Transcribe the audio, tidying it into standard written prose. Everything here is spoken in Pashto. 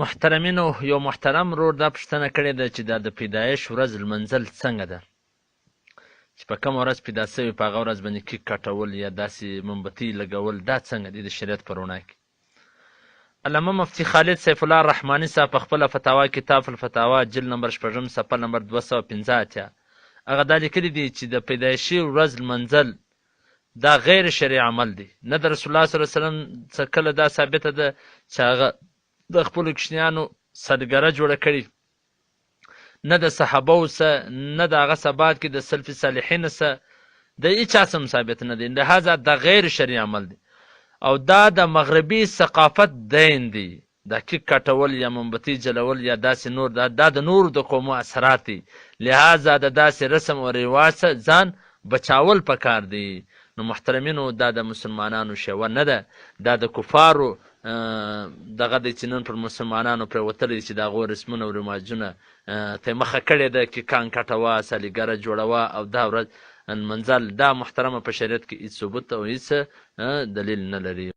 محترمینو، یو محترم ورور دا پوښتنه کړې ده چې دا د پیدایش ورځ لمنځل څنګه ده، چې په کومه ورځ پیدا سوي په هغه ورځ باندې کیک کټول یا داسې مومبتي لګول دا څنګه دي د شریعت په رڼا کې. علامه مفتي خالد سیف الله رحماني صاحب په خپله فتاوا کتاب الفتاوا جلد نمبر 6 صفحه نمبر 285 هغه دا لیکلي دي چې د پیدایشي ورځ لمنځل دا غیر شرعي عمل دی. نه د رسول الله صلی الله علیه وسلم څخه کله دا ثابته ده چې هغه د خپلو کوچنیانو سدګره جوړه کړي، نه د صحابهو څخه، نه د هغه څه بعد کې د سلف صالحینو څخه د هېچا څه هم ثابت نه دی. لهذا دا غیر شرعي عمل دی او دا د مغربي ثقافت دین دی. دا کیک کټول یا مومبتي جلول یا داسې نور دا د نورو د قومو اثرات دي. لهذا د داسې رسم او رواج څخه ځان بچاول پکار دی. نو محترمینو، دا د مسلمانانو شیوه نه ده، دا د کفارو دغه دی چې نن پر مسلمانانو پرېوتلی چې د هغو رسمونه او رواجونه ته یې مخه کړې ده، کیکان کټوه، سالیګره جوړوه او دا ورځ لمنځل. دا محترمه په شریعت کې هېڅ ثبوت او هېڅ دلیل نه لري.